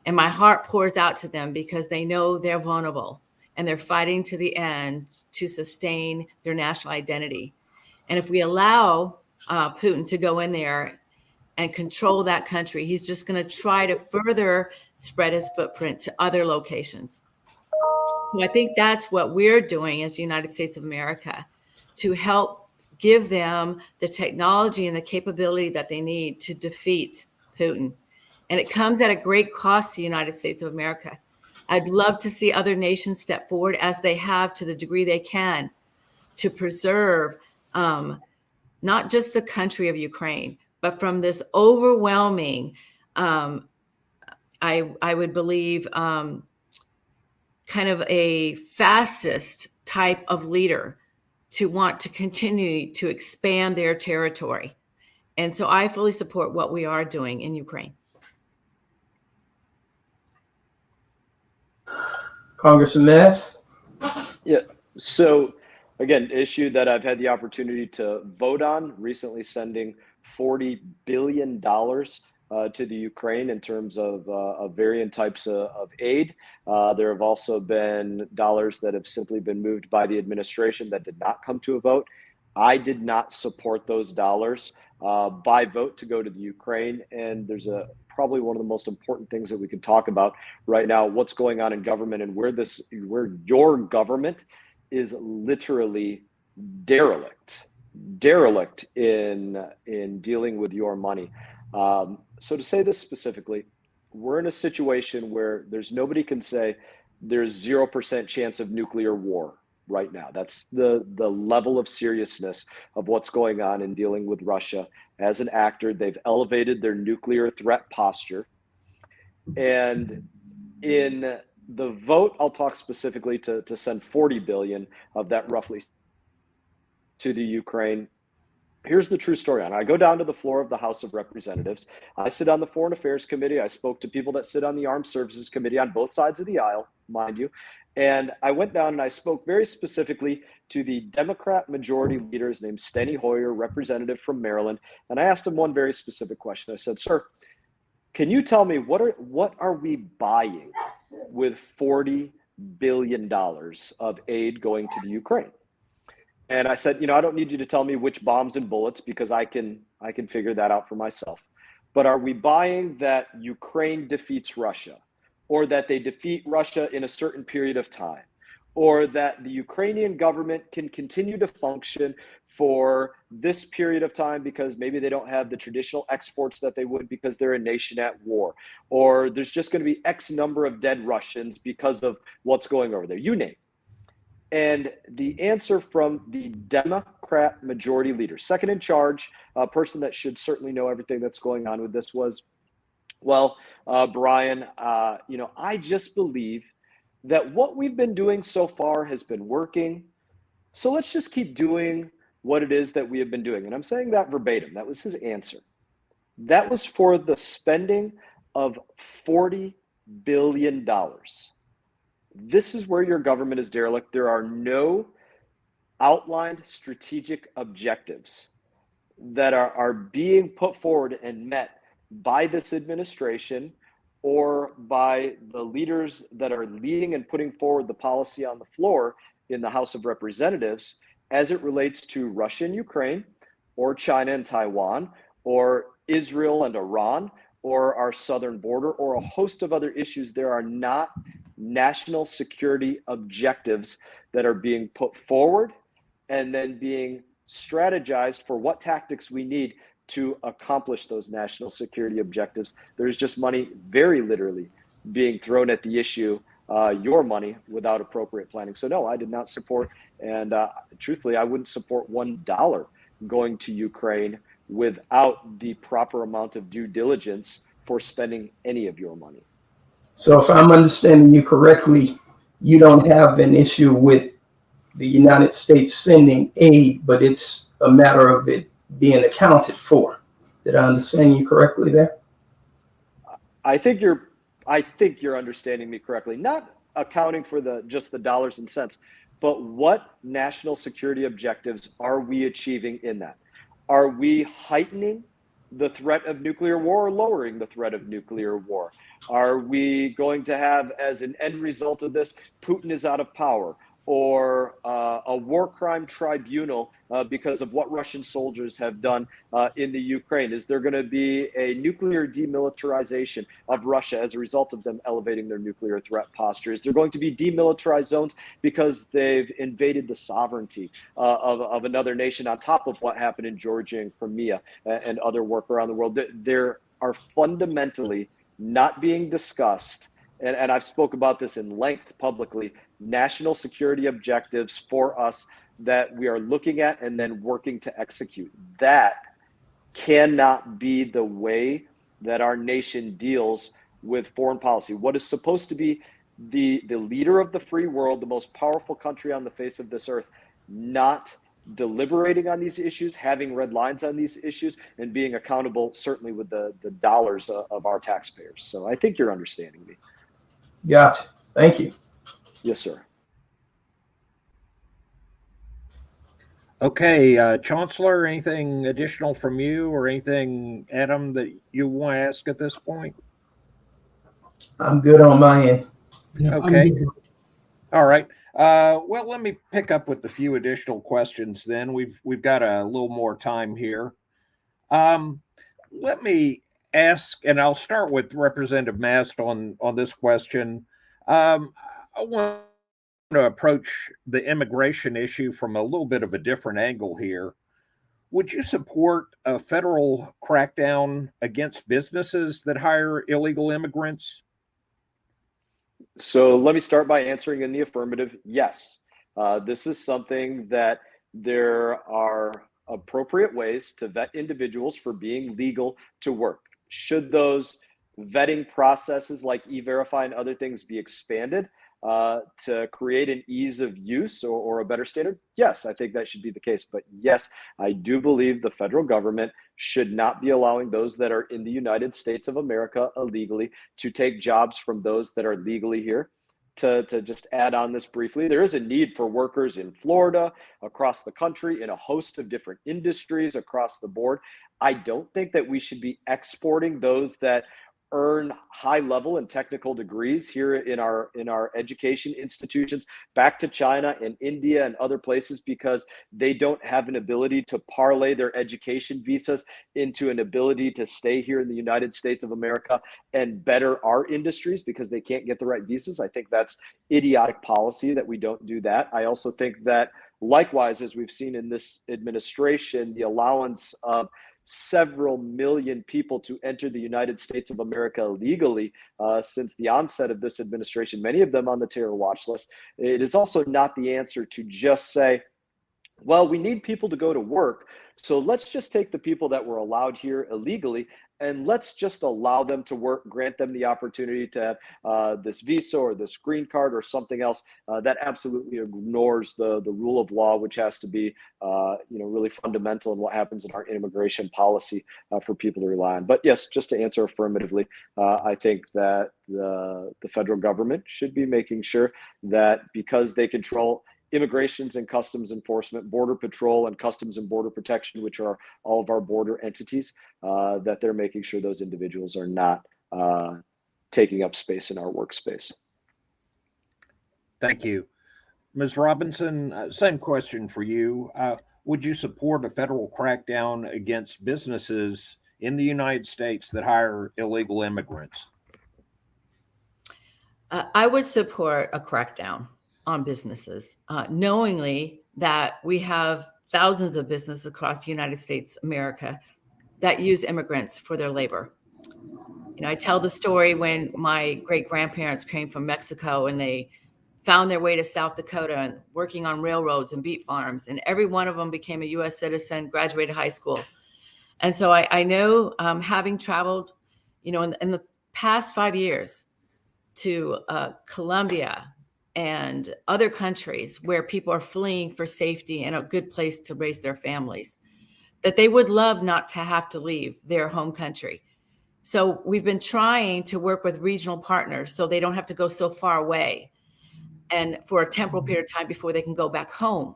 And my heart pours out to them because they know they're vulnerable and they're fighting to the end to sustain their national identity. And if we allow Putin to go in there and control that country, he's just going to try to further spread his footprint to other locations. So I think that's what we're doing as the United States of America, to help give them the technology and the capability that they need to defeat Putin. And it comes at a great cost to the United States of America. I'd love to see other nations step forward, as they have to the degree they can, to preserve not just the country of Ukraine, but from this overwhelming, I would believe, kind of a fascist type of leader, to want to continue to expand their territory. And so I fully support what we are doing in Ukraine. Congressman Mast? Yeah. So again, issue that I've had the opportunity to vote on recently, sending $40 billion to the Ukraine in terms of varying types of aid. There have also been dollars that have simply been moved by the administration that did not come to a vote. I did not support those dollars by vote to go to the Ukraine. And there's probably one of the most important things that we can talk about right now, what's going on in government, and where your government is literally derelict in dealing with your money. So to say this specifically, we're in a situation where there's nobody can say there's 0% chance of nuclear war right now. That's the level of seriousness of what's going on in dealing with Russia as an actor. They've elevated their nuclear threat posture. And in the vote, I'll talk specifically to send 40 billion of that roughly to the Ukraine. Here's the true story on it. I go down to the floor of the House of Representatives. I sit on the Foreign Affairs Committee. I spoke to people that sit on the Armed Services Committee on both sides of the aisle, mind you. And I went down and I spoke very specifically to the Democrat majority leader, his name's Steny Hoyer, representative from Maryland. And I asked him one very specific question. I said, sir, can you tell me what are we buying with $40 billion of aid going to the Ukraine? And I said, I don't need you to tell me which bombs and bullets because I can figure that out for myself. But are we buying that Ukraine defeats Russia, or that they defeat Russia in a certain period of time, or that the Ukrainian government can continue to function for this period of time because maybe they don't have the traditional exports that they would because they're a nation at war, or there's just going to be X number of dead Russians because of what's going over there, you name it. And the answer from the Democrat majority leader, second in charge, a person that should certainly know everything that's going on with this, was, well, Brian, I just believe that what we've been doing so far has been working. So let's just keep doing what it is that we have been doing. And I'm saying that verbatim. That was his answer. That was for the spending of $40 billion. This is where your government is derelict. There are no outlined strategic objectives that are being put forward and met by this administration or by the leaders that are leading and putting forward the policy on the floor in the House of Representatives as it relates to Russia and Ukraine, or China and Taiwan, or Israel and Iran, or our southern border, or a host of other issues. There are not national security objectives that are being put forward and then being strategized for what tactics we need to accomplish those national security objectives. There's just money, very literally, being thrown at the issue, your money, without appropriate planning. So no, I did not support, and truthfully, I wouldn't support $1 going to Ukraine without the proper amount of due diligence for spending any of your money. So if I'm understanding you correctly, you don't have an issue with the United States sending aid, but it's a matter of it being accounted for. Did I understand you correctly there? I think you're understanding me correctly. Not accounting for just the dollars and cents, but what national security objectives are we achieving in that? Are we heightening the threat of nuclear war or lowering the threat of nuclear war? Are we going to have, as an end result of this, Putin is out of power, or a war crime tribunal because of what Russian soldiers have done in the Ukraine? Is there going to be a nuclear demilitarization of Russia as a result of them elevating their nuclear threat posture? Is there going to be demilitarized zones because they've invaded the sovereignty of another nation, on top of what happened in Georgia and Crimea and other work around the world? There are fundamentally not being discussed, and I've spoke about this in length publicly, national security objectives for us that we are looking at and then working to execute. That cannot be the way that our nation deals with foreign policy. What is supposed to be the leader of the free world, the most powerful country on the face of this earth, not deliberating on these issues, having red lines on these issues, and being accountable, certainly with the dollars of our taxpayers. So I think you're understanding me. Gotcha. Thank you. Yes, sir. Okay, Chancellor, anything additional from you or anything, Adam, that you want to ask at this point? I'm good on my end. Yeah, Okay. All right. Well, let me pick up with a few additional questions then. We've got a little more time here. Let me ask, and I'll start with Representative Mast on this question. I want to approach the immigration issue from a little bit of a different angle here. Would you support a federal crackdown against businesses that hire illegal immigrants? So let me start by answering in the affirmative. Yes, this is something that there are appropriate ways to vet individuals for being legal to work. Should those vetting processes like E-Verify and other things be expanded to create an ease of use or a better standard? Yes, I think that should be the case. But yes, I do believe the federal government should not be allowing those that are in the United States of America illegally to take jobs from those that are legally here. To just add on this briefly, there is a need for workers in Florida, across the country, in a host of different industries across the board. I don't think that we should be exporting those that earn high level and technical degrees here in our education institutions back to China and India and other places because they don't have an ability to parlay their education visas into an ability to stay here in the United States of America and better our industries because they can't get the right visas. I think that's idiotic policy that we don't do that. I also think that likewise, as we've seen in this administration, the allowance of several million people to enter the United States of America illegally since the onset of this administration, many of them on the terror watch list. It is also not the answer to just say, well, we need people to go to work, so let's just take the people that were allowed here illegally and let's just allow them to work, grant them the opportunity to have this visa or this green card or something else. That absolutely ignores the rule of law, which has to be really fundamental in what happens in our immigration policy for people to rely on. But yes, just to answer affirmatively, I think that the federal government should be making sure that because they control immigrations and customs enforcement, border patrol and customs and border protection, which are all of our border entities, that they're making sure those individuals are not taking up space in our workspace. Thank you. Ms. Robinson, same question for you. Would you support a federal crackdown against businesses in the United States that hire illegal immigrants? I would support a crackdown on businesses, knowingly that we have thousands of businesses across the United States, America, that use immigrants for their labor. I tell the story when my great-grandparents came from Mexico and they found their way to South Dakota and working on railroads and beet farms, and every one of them became a U.S. citizen, graduated high school. And so I know, having traveled, in the past 5 years to Colombia, and other countries where people are fleeing for safety and a good place to raise their families, that they would love not to have to leave their home country. So we've been trying to work with regional partners so they don't have to go so far away and for a temporal period of time before they can go back home.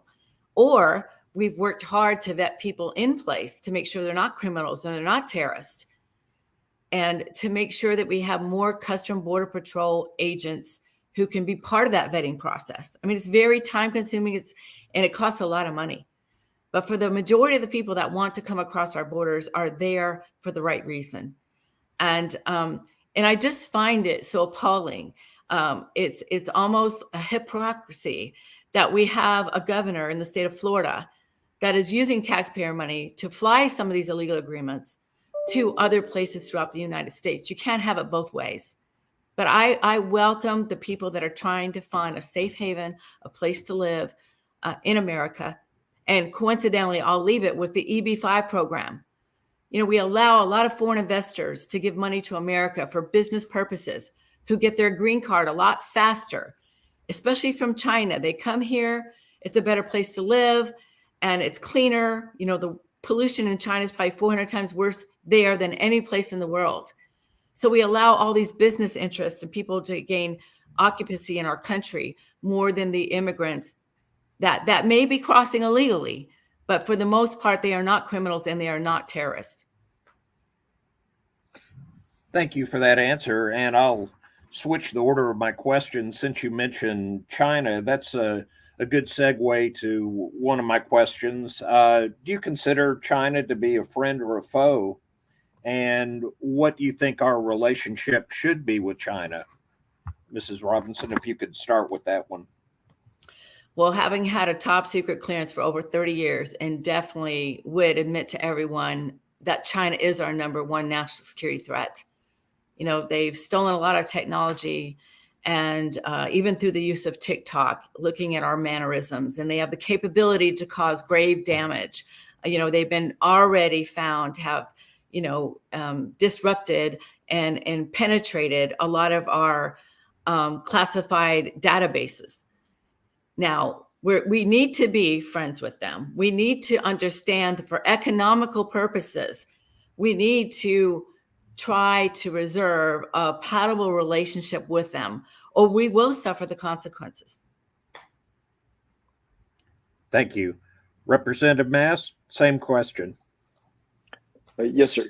Or we've worked hard to vet people in place to make sure they're not criminals and they're not terrorists, and to make sure that we have more Customs Border Patrol agents who can be part of that vetting process. I mean, it's very time consuming, and it costs a lot of money. But for the majority of the people that want to come across our borders are there for the right reason. And I just find it so appalling. It's almost a hypocrisy that we have a governor in the state of Florida that is using taxpayer money to fly some of these illegal agreements to other places throughout the United States. You can't have it both ways. But I welcome the people that are trying to find a safe haven, a place to live in America. And coincidentally, I'll leave it with the EB-5 program. We allow a lot of foreign investors to give money to America for business purposes, who get their green card a lot faster, especially from China. They come here, it's a better place to live, and it's cleaner. The pollution in China is probably 400 times worse there than any place in the world. So we allow all these business interests and people to gain occupancy in our country more than the immigrants that may be crossing illegally, but for the most part, they are not criminals and they are not terrorists. Thank you for that answer. And I'll switch the order of my questions. Since you mentioned China, that's a good segue to one of my questions. Do you consider China to be a friend or a foe? And what do you think our relationship should be with China? Mrs. Robinson, if you could start with that one. Well, having had a top secret clearance for over 30 years, and definitely would admit to everyone that China is our number one national security threat. They've stolen a lot of technology, and even through the use of TikTok, looking at our mannerisms, and they have the capability to cause grave damage. They've been already found to have disrupted and penetrated a lot of our classified databases. Now, we need to be friends with them. We need to understand that for economical purposes, we need to try to reserve a palatable relationship with them, or we will suffer the consequences. Thank you. Representative Mast, same question. Yes, sir.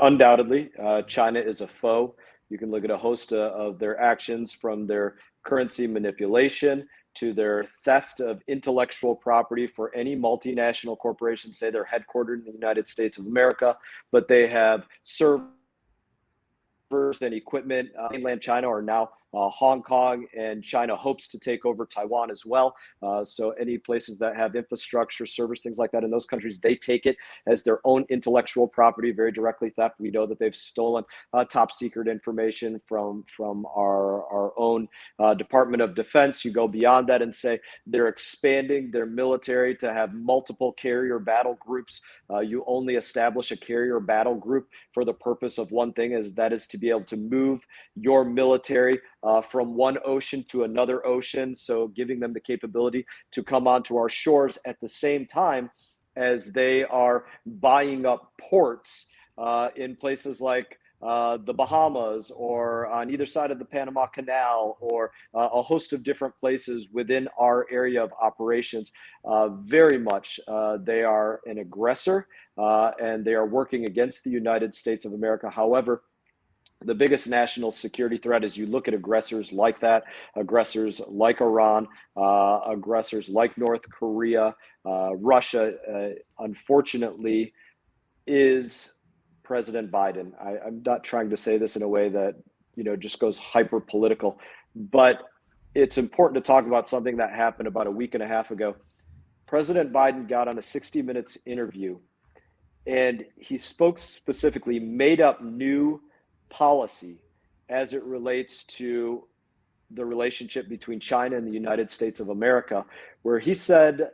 Undoubtedly, China is a foe. You can look at a host of their actions, from their currency manipulation to their theft of intellectual property. For any multinational corporation, say they're headquartered in the United States of America, but they have servers and equipment mainland China, or now Hong Kong, and China hopes to take over Taiwan as well. So any places that have infrastructure, servers, things like that in those countries, they take it as their own intellectual property, very directly theft. We know that they've stolen top secret information from our own Department of Defense. You go beyond that and say they're expanding their military to have multiple carrier battle groups. You only establish a carrier battle group for the purpose of one thing, that is to be able to move your military from one ocean to another ocean. So giving them the capability to come onto our shores at the same time as they are buying up ports in places like the Bahamas, or on either side of the Panama Canal, or a host of different places within our area of operations. Very much they are an aggressor, and they are working against the United States of America. However, the biggest national security threat is you look at aggressors like that, aggressors like Iran, aggressors like North Korea, Russia, unfortunately, is President Biden. I'm not trying to say this in a way that, just goes hyper political, but it's important to talk about something that happened about a week and a half ago. President Biden got on a 60 Minutes interview, and he spoke specifically, made up new policy as it relates to the relationship between China and the United States of America, where he said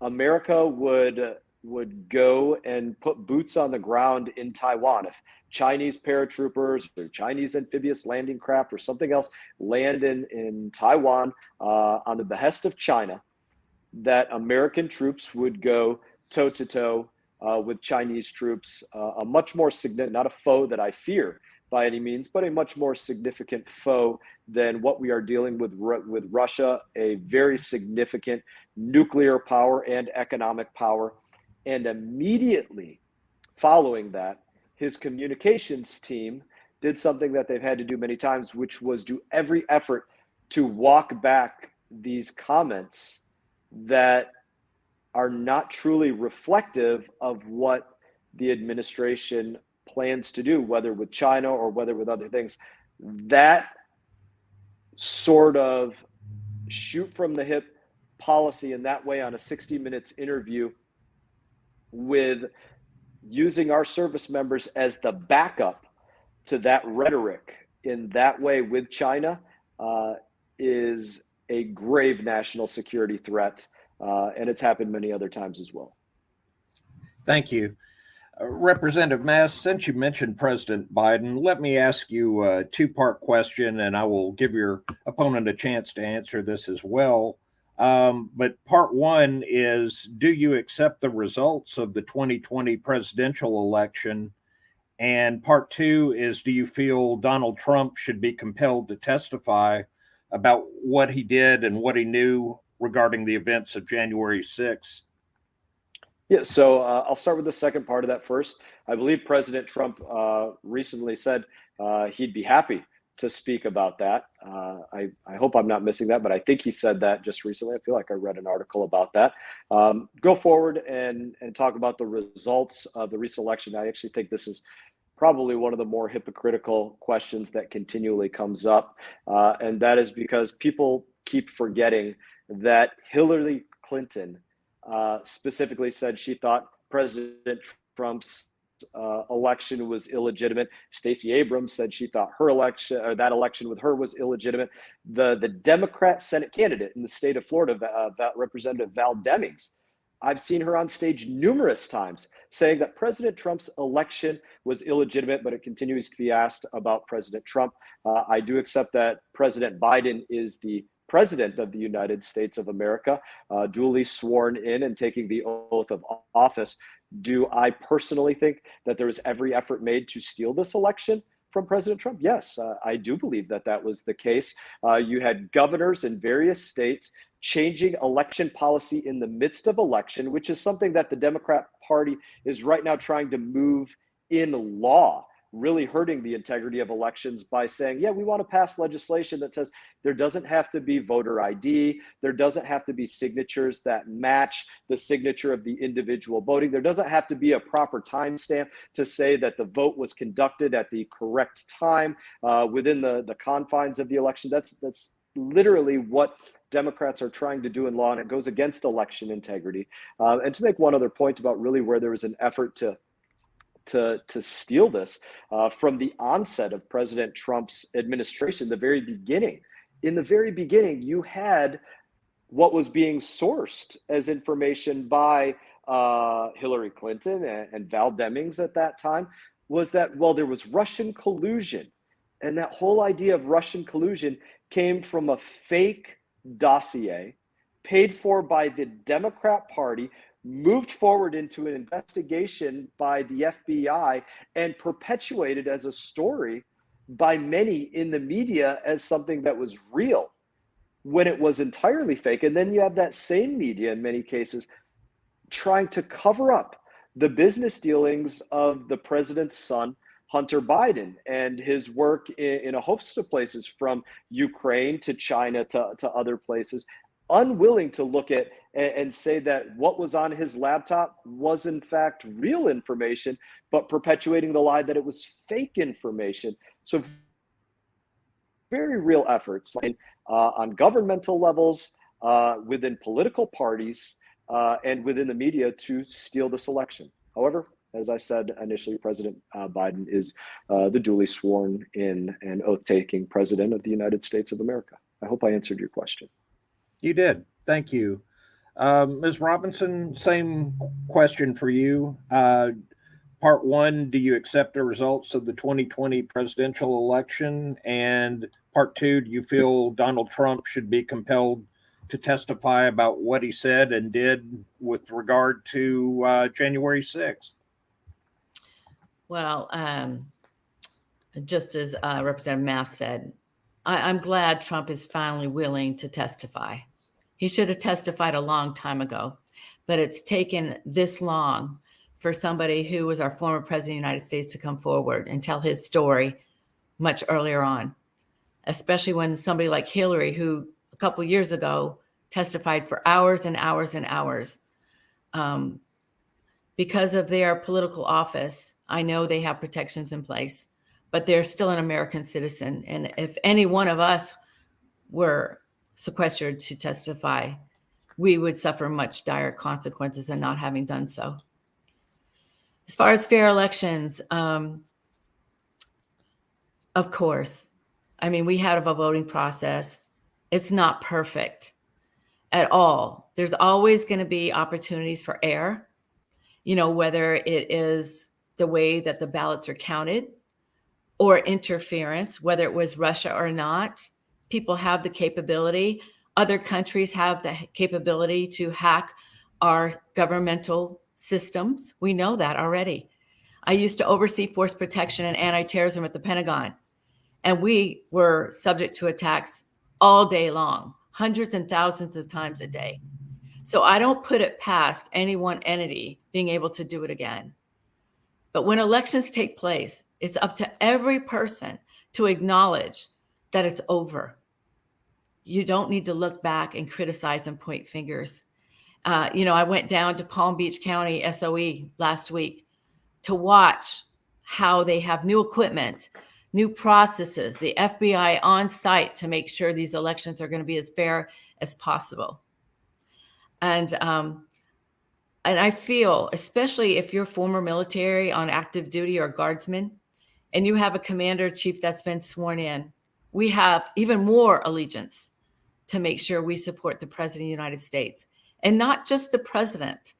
America would go and put boots on the ground in Taiwan. If Chinese paratroopers or Chinese amphibious landing craft or something else land in Taiwan on the behest of China, that American troops would go toe to toe with Chinese troops, a much more significant, not a foe that I fear by any means, but a much more significant foe than what we are dealing with Russia, a very significant nuclear power and economic power. And immediately following that, his communications team did something that they've had to do many times, which was do every effort to walk back these comments that are not truly reflective of what the administration plans to do, whether with China or whether with other things. That sort of shoot from the hip policy in that way on a 60 Minutes interview, with using our service members as the backup to that rhetoric in that way with China, is a grave national security threat. And it's happened many other times as well. Thank you. Representative Mast, since you mentioned President Biden, let me ask you a two-part question, and I will give your opponent a chance to answer this as well. But part one is, do you accept the results of the 2020 presidential election? And part two is, do you feel Donald Trump should be compelled to testify about what he did and what he knew regarding the events of January 6th? Yeah, so I'll start with the second part of that first. I believe President Trump recently said he'd be happy to speak about that. I hope I'm not missing that, but I think he said that just recently. I feel like I read an article about that. Go forward and talk about the results of the recent election. I actually think this is probably one of the more hypocritical questions that continually comes up. And that is because people keep forgetting that Hillary Clinton specifically said she thought President Trump's election was illegitimate. Stacey Abrams said she thought her election, or that election with her, was illegitimate. The Democrat Senate candidate in the state of Florida, Representative Val Demings, I've seen her on stage numerous times saying that President Trump's election was illegitimate, but it continues to be asked about President Trump. I do accept that President Biden is the President of the United States of America, duly sworn in and taking the oath of office. Do I personally think that there was every effort made to steal this election from President Trump? Yes, I do believe that that was the case. You had governors in various states changing election policy in the midst of election, which is something that the Democrat Party is right now trying to move in law, really hurting the integrity of elections by saying, yeah, we want to pass legislation that says there doesn't have to be voter ID, there doesn't have to be signatures that match the signature of the individual voting, there doesn't have to be a proper timestamp to say that the vote was conducted at the correct time within the confines of the election. That's literally what Democrats are trying to do in law, and it goes against election integrity. And to make one other point about really where there was an effort to steal this from the onset of President Trump's administration, the very beginning. In the very beginning, you had what was being sourced as information by Hillary Clinton and Val Demings at that time was that, well, there was Russian collusion. And that whole idea of Russian collusion came from a fake dossier paid for by the Democrat Party, moved forward into an investigation by the FBI, and perpetuated as a story by many in the media as something that was real when it was entirely fake. And then you have that same media in many cases trying to cover up the business dealings of the president's son, Hunter Biden, and his work in a host of places, from Ukraine to China to other places, unwilling to look at and say that what was on his laptop was in fact real information, but perpetuating the lie that it was fake information. So very real efforts on governmental levels, within political parties, and within the media to steal this election. However, as I said initially, President Biden is the duly sworn in and oath-taking president of the United States of America. I hope I answered your question. You did. Thank you. Ms. Robinson, same question for you. Part one, do you accept the results of the 2020 presidential election? And part two, do you feel Donald Trump should be compelled to testify about what he said and did with regard to January 6th? Well, just as Representative Mast said, I'm glad Trump is finally willing to testify. He should have testified a long time ago, but it's taken this long for somebody who was our former president of the United States to come forward and tell his story much earlier on, especially when somebody like Hillary, who a couple of years ago testified for hours and hours and hours. Because of their political office, I know they have protections in place, but they're still an American citizen. And if any one of us were sequestered to testify, we would suffer much dire consequences in not having done so. As far as fair elections, of course, I mean, we have a voting process. It's not perfect at all. There's always going to be opportunities for error, whether it is the way that the ballots are counted or interference, whether it was Russia or not. People have the capability. Other countries have the capability to hack our governmental systems. We know that already. I used to oversee force protection and anti-terrorism at the Pentagon, and we were subject to attacks all day long, hundreds and thousands of times a day. So I don't put it past any one entity being able to do it again. But when elections take place, it's up to every person to acknowledge that it's over. You don't need to look back and criticize and point fingers. I went down to Palm Beach County SOE last week to watch how they have new equipment, new processes, the FBI on site to make sure these elections are going to be as fair as possible. And I feel, especially if you're former military on active duty or guardsman, and you have a commander-in-chief that's been sworn in, we have even more allegiance to make sure we support the President of the United States. And not just the president,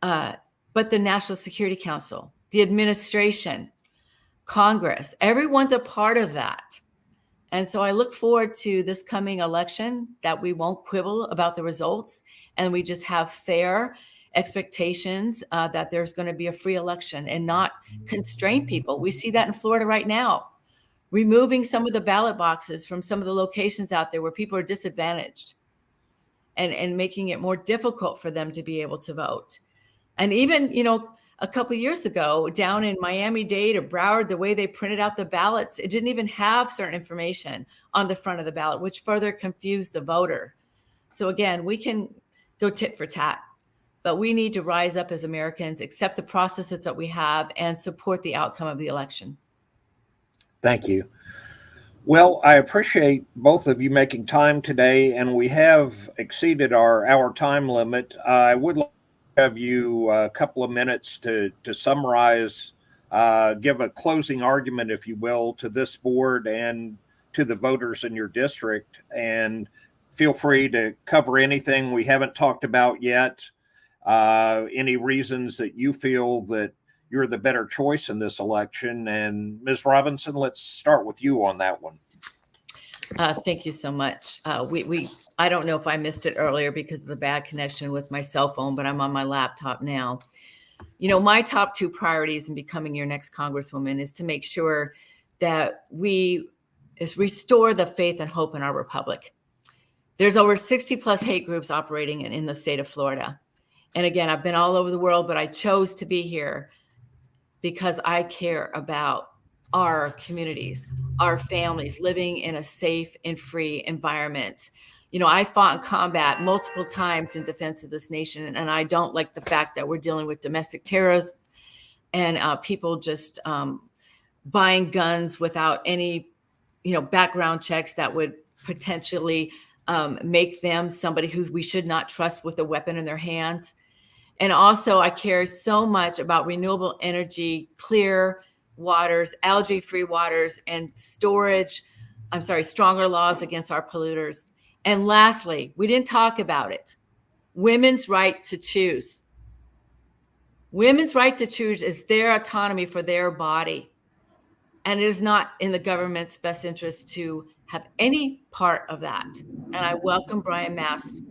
but the National Security Council, the administration, Congress. Everyone's a part of that. And so I look forward to this coming election, that we won't quibble about the results and we just have fair expectations that there's going to be a free election and not constrain people. We see that in Florida right now, removing some of the ballot boxes from some of the locations out there where people are disadvantaged, and making it more difficult for them to be able to vote. And even, a couple years ago down in Miami-Dade or Broward, the way they printed out the ballots, it didn't even have certain information on the front of the ballot, which further confused the voter. So again, we can go tit for tat, but we need to rise up as Americans, accept the processes that we have, and support the outcome of the election. Thank you. Well, I appreciate both of you making time today, and we have exceeded our time limit. I would like to have you a couple of minutes to summarize, give a closing argument, if you will, to this board and to the voters in your district. And feel free to cover anything we haven't talked about yet, any reasons that you feel that you're the better choice in this election. And Ms. Robinson, let's start with you on that one. Thank you so much. I don't know if I missed it earlier because of the bad connection with my cell phone, but I'm on my laptop now. You know, my top two priorities in becoming your next Congresswoman is to make sure that we restore the faith and hope in our republic. There's over 60 plus hate groups operating in the state of Florida. And again, I've been all over the world, but I chose to be here because I care about our communities, our families living in a safe and free environment. You know, I fought in combat multiple times in defense of this nation, and I don't like the fact that we're dealing with domestic terrorism and people just buying guns without any, background checks that would potentially make them somebody who we should not trust with a weapon in their hands. And also, I care so much about renewable energy, clear waters, algae-free waters, and stronger laws against our polluters. And lastly, we didn't talk about it, women's right to choose. Women's right to choose is their autonomy for their body. And it is not in the government's best interest to have any part of that. And I welcome Brian Mast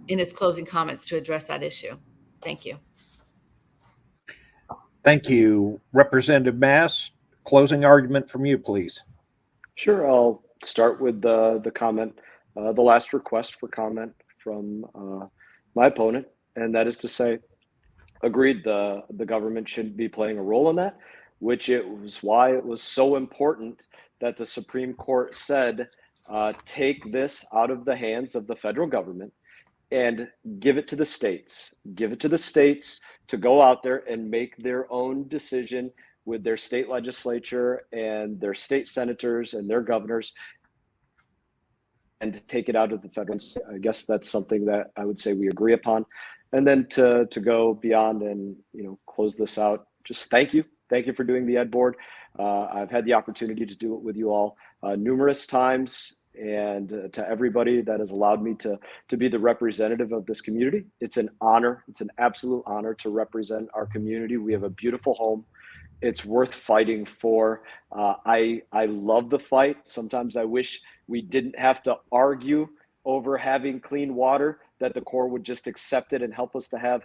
in his closing comments to address that issue. Thank you. Thank you. Representative Mast, closing argument from you, please. Sure. I'll start with the comment, the last request for comment from my opponent, and that is to say, agreed, the government shouldn't be playing a role in that, which it was why it was so important that the Supreme Court said, take this out of the hands of the federal government and give it to the states. Give it to the states to go out there and make their own decision with their state legislature and their state senators and their governors, and to take it out of the federal. I guess that's something that I would say we agree upon. And then to go beyond and close this out, just thank you for doing the Ed Board. I've had the opportunity to do it with you all numerous times, and to everybody that has allowed me to be the representative of this community. It's an honor. It's an absolute honor to represent our community. We have a beautiful home. It's worth fighting for. I love the fight. Sometimes I wish we didn't have to argue over having clean water, that the Corps would just accept it and help us to have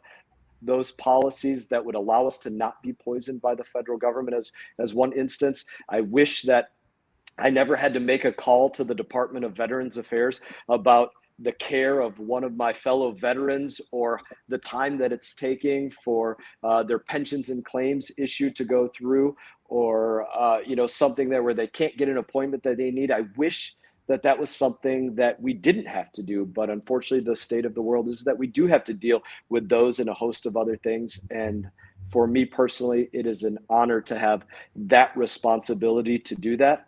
those policies that would allow us to not be poisoned by the federal government as one instance. I wish that I never had to make a call to the Department of Veterans Affairs about the care of one of my fellow veterans, or the time that it's taking for their pensions and claims issue to go through, or something there where they can't get an appointment that they need. I wish that was something that we didn't have to do, but unfortunately the state of the world is that we do have to deal with those and a host of other things. And for me personally, it is an honor to have that responsibility to do that.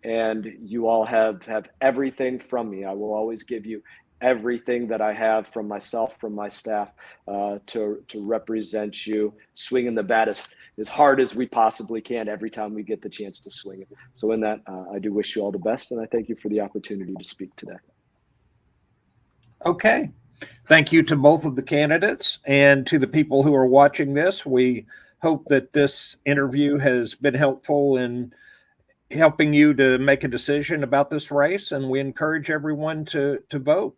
And you all have everything from me. I will always give you everything that I have from myself, from my staff, to represent you, swinging the bat as hard as we possibly can every time we get the chance to swing it. So in that, I do wish you all the best, and I thank you for the opportunity to speak today. Okay. Thank you to both of the candidates, and to the people who are watching this. We hope that this interview has been helpful in helping you to make a decision about this race, and we encourage everyone to vote.